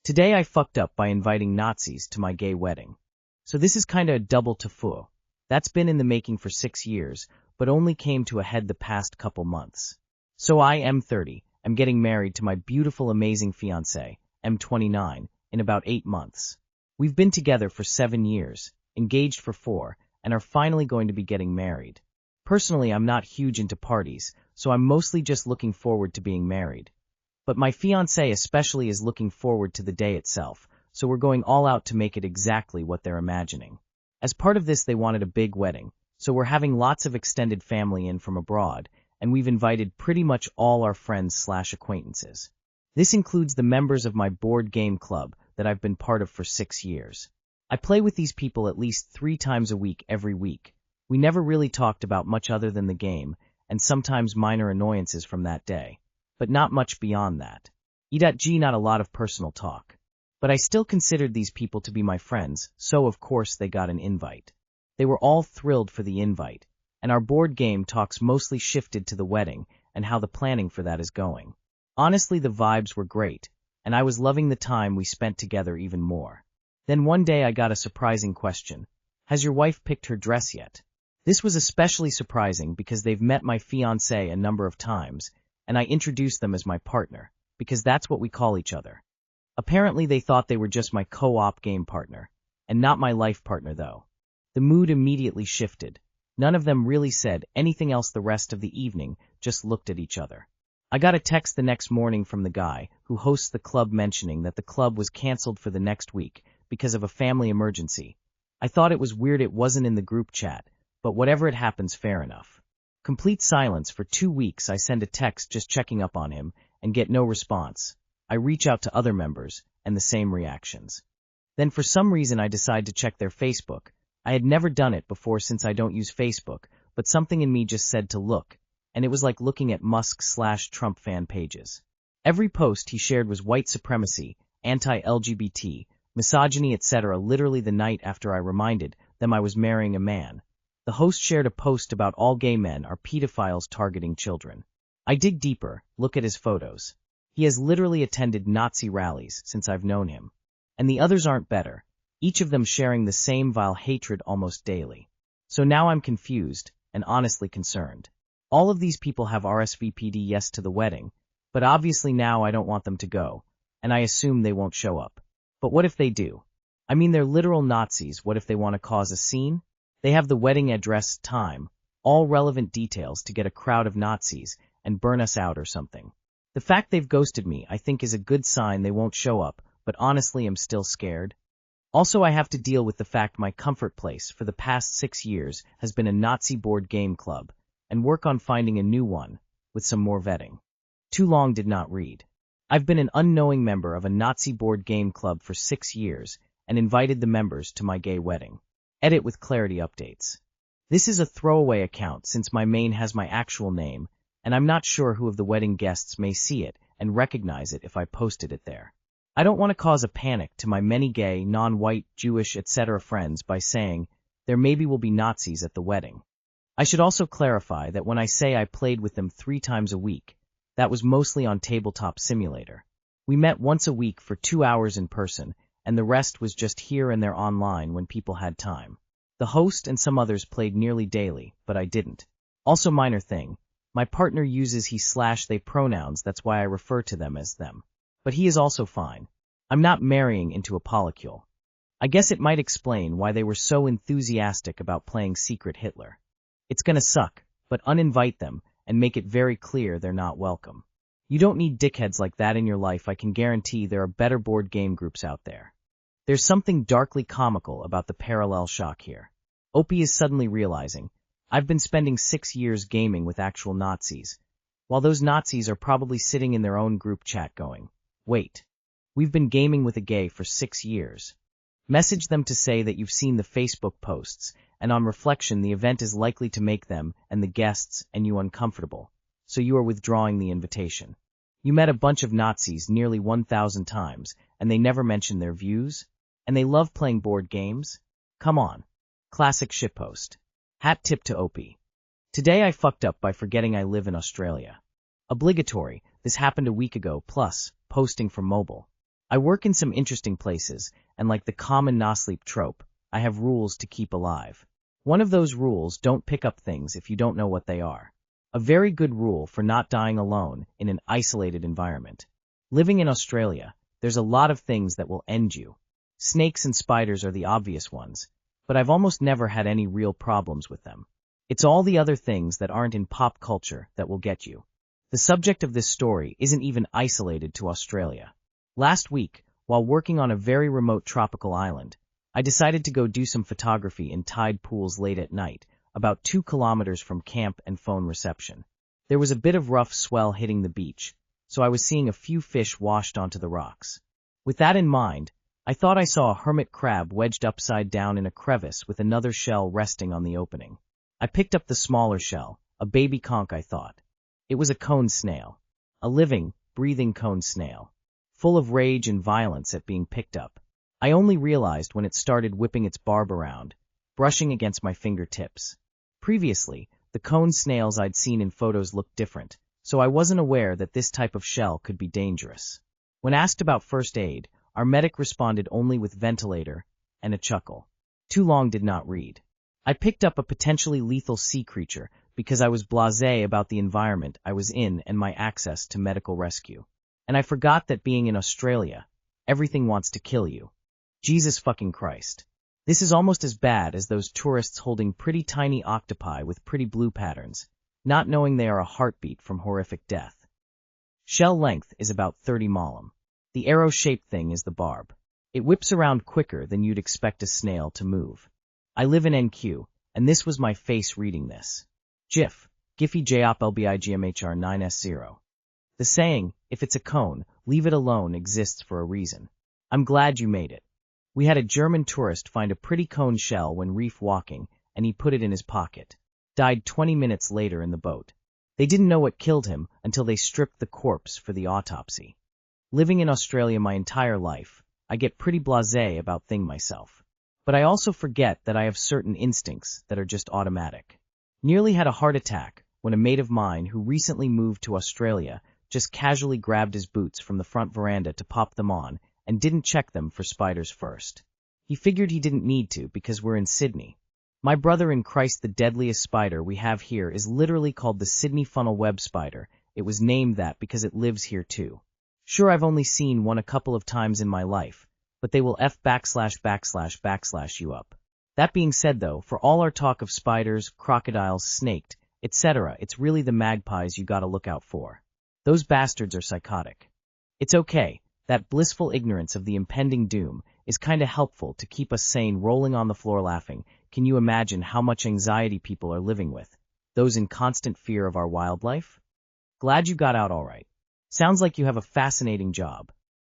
Today I fucked up by inviting Nazis to my gay wedding. So this is kinda a double TIFU. That's been in the making for 6 years, but only came to a head the past couple months. So I am 30, I'm getting married to my beautiful amazing fiancé, I'm 29, in about 8 months. We've been together for 7 years, engaged for 4, and are finally going to be getting married. Personally, I'm not huge into parties, so I'm mostly just looking forward to being married. But my fiancé especially is looking forward to the day itself, so we're going all out to make it exactly what they're imagining. As part of this, they wanted a big wedding, so we're having lots of extended family in from abroad, and we've invited pretty much all our friends/acquaintances. This includes the members of my board game club that I've been part of for 6 years. I play with these people at least 3 times a week every week. We never really talked about much other than the game, and sometimes minor annoyances from that day. But not much beyond that. Not a lot of personal talk. But I still considered these people to be my friends, so of course they got an invite. They were all thrilled for the invite, and our board game talks mostly shifted to the wedding and how the planning for that is going. Honestly, the vibes were great, and I was loving the time we spent together even more. Then one day I got a surprising question. Has your wife picked her dress yet? This was especially surprising because they've met my fiancé a number of times, and I introduced them as my partner, because that's what we call each other. Apparently they thought they were just my co-op game partner, and not my life partner though. The mood immediately shifted. None of them really said anything else the rest of the evening, just looked at each other. I got a text the next morning from the guy who hosts the club mentioning that the club was canceled for the next week because of a family emergency. I thought it was weird it wasn't in the group chat, but whatever it happens, fair enough. Complete silence for 2 weeks. I send a text just checking up on him and get no response. I reach out to other members and the same reactions. Then for some reason I decide to check their Facebook. I had never done it before since I don't use Facebook, but something in me just said to look, and it was like looking at Musk/Trump fan pages. Every post he shared was white supremacy, anti-LGBT, misogyny, etc. Literally the night after I reminded them I was marrying a man. The host shared a post about all gay men are pedophiles targeting children. I dig deeper, look at his photos. He has literally attended Nazi rallies since I've known him. And the others aren't better, each of them sharing the same vile hatred almost daily. So now I'm confused, and honestly concerned. All of these people have RSVP'd yes to the wedding, but obviously now I don't want them to go, and I assume they won't show up. But what if they do? I mean, they're literal Nazis. What if they want to cause a scene? They have the wedding address, time, all relevant details to get a crowd of Nazis and burn us out or something. The fact they've ghosted me, I think, is a good sign they won't show up, but honestly I'm still scared. Also, I have to deal with the fact my comfort place for the past 6 years has been a Nazi board game club, and work on finding a new one, with some more vetting. Too long did not read. I've been an unknowing member of a Nazi board game club for 6 years, and invited the members to my gay wedding. Edit with clarity updates. This is a throwaway account since my main has my actual name, and I'm not sure who of the wedding guests may see it and recognize it if I posted it there. I don't want to cause a panic to my many gay, non-white, Jewish, etc. friends by saying there maybe will be Nazis at the wedding. I should also clarify that when I say I played with them 3 times a week, that was mostly on Tabletop Simulator. We met once a week for 2 hours in person, and the rest was just here and there online when people had time. The host and some others played nearly daily, but I didn't. Also, minor thing, my partner uses he/they pronouns, that's why I refer to them as them. But he is also fine. I'm not marrying into a polycule. I guess it might explain why they were so enthusiastic about playing Secret Hitler. It's gonna suck, but uninvite them and make it very clear they're not welcome. You don't need dickheads like that in your life. I can guarantee there are better board game groups out there. There's something darkly comical about the parallel shock here. Opie is suddenly realizing, I've been spending 6 years gaming with actual Nazis, while those Nazis are probably sitting in their own group chat going, wait, we've been gaming with a gay for 6 years. Message them to say that you've seen the Facebook posts, and on reflection the event is likely to make them and the guests and you uncomfortable, so you are withdrawing the invitation. You met a bunch of Nazis nearly 1,000 times, and they never mention their views? And they love playing board games? Come on. Classic shitpost. Hat tip to Opie. Today I fucked up by forgetting I live in Australia. Obligatory, this happened a week ago, plus, posting from mobile. I work in some interesting places, and like the common no-sleep trope, I have rules to keep alive. One of those rules: don't pick up things if you don't know what they are. A very good rule for not dying alone in an isolated environment. Living in Australia, there's a lot of things that will end you. Snakes and spiders are the obvious ones, but I've almost never had any real problems with them. It's all the other things that aren't in pop culture that will get you. The subject of this story isn't even isolated to Australia. Last week, while working on a very remote tropical island, I decided to go do some photography in tide pools late at night, about 2 kilometers from camp and phone reception. There was a bit of rough swell hitting the beach, so I was seeing a few fish washed onto the rocks. With that in mind, I thought I saw a hermit crab wedged upside down in a crevice with another shell resting on the opening. I picked up the smaller shell, a baby conch I thought. It was a cone snail. A living, breathing cone snail. Full of rage and violence at being picked up. I only realized when it started whipping its barb around, brushing against my fingertips. Previously, the cone snails I'd seen in photos looked different, so I wasn't aware that this type of shell could be dangerous. When asked about first aid, our medic responded only with ventilator and a chuckle. Too long did not read. I picked up a potentially lethal sea creature because I was blasé about the environment I was in and my access to medical rescue. And I forgot that being in Australia, everything wants to kill you. Jesus fucking Christ. This is almost as bad as those tourists holding pretty tiny octopi with pretty blue patterns, not knowing they are a heartbeat from horrific death. Shell length is about 30 mm. The arrow-shaped thing is the barb. It whips around quicker than you'd expect a snail to move. I live in NQ, and this was my face reading this. GIF, Giphy JOP LBIGMHR 9S0. The saying, if it's a cone, leave it alone, exists for a reason. I'm glad you made it. We had a German tourist find a pretty cone shell when reef walking, and he put it in his pocket. Died 20 minutes later in the boat. They didn't know what killed him until they stripped the corpse for the autopsy. Living in Australia my entire life, I get pretty blasé about things myself. But I also forget that I have certain instincts that are just automatic. Nearly had a heart attack when a mate of mine who recently moved to Australia just casually grabbed his boots from the front veranda to pop them on and didn't check them for spiders first. He figured he didn't need to because we're in Sydney. My brother in Christ, the deadliest spider we have here is literally called the Sydney funnel web spider. It was named that because it lives here too. Sure, I've only seen one a couple of times in my life, but they will // you up. That being said though, for all our talk of spiders, crocodiles, snaked, etc., it's really the magpies you gotta look out for. Those bastards are psychotic. It's okay, that blissful ignorance of the impending doom is kinda helpful to keep us sane, rolling on the floor laughing. Can you imagine how much anxiety people are living with? Those in constant fear of our wildlife? Glad you got out all right. Sounds like you have a fascinating job.